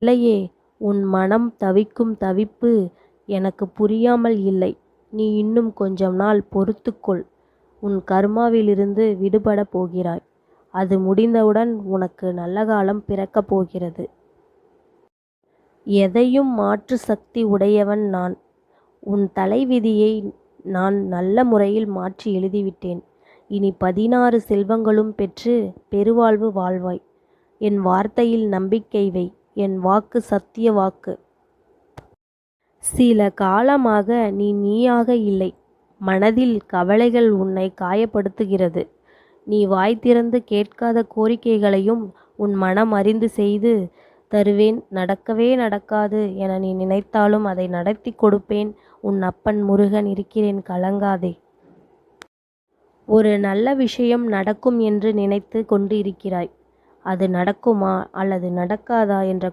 இல்லையே, உன் மனம் தவிக்கும் தவிப்பு எனக்கு புரியாமல் இல்லை. நீ இன்னும் கொஞ்சம் நாள் பொறுத்துக்கொள். உன் கர்மாவிலிருந்து விடுபடப் போகிறாய். அது முடிந்தவுடன் உனக்கு நல்ல காலம் பிறக்கப் போகிறது. எதையும் மாற்று சக்தி உடையவன் நான். உன் தலைவிதியை நான் நல்ல முறையில் மாற்றி எழுதிவிட்டேன். இனி 16 செல்வங்களும் பெற்று பெருவாழ்வு வாழ்வாய். என் வார்த்தையில் நம்பிக்கை வை. என் வாக்கு சத்திய வாக்கு. சில காலமாக நீ நீயாக இல்லை. மனதில் கவலைகள் உன்னை காயப்படுத்துகிறது. நீ வாய் திறந்து கேட்காத கோரிக்கைகளையும் உன் மனம் அறிந்து செய்து தருவேன். நடக்கவே நடக்காது என நீ நினைத்தாலும் அதை நடத்தி கொடுப்பேன். உன் அப்பன் முருகன் இருக்கிறேன், கலங்காதே. ஒரு நல்ல விஷயம் நடக்கும் என்று நினைத்து கொண்டு இருக்கிறாய். அது நடக்குமா அல்லது நடக்காதா என்ற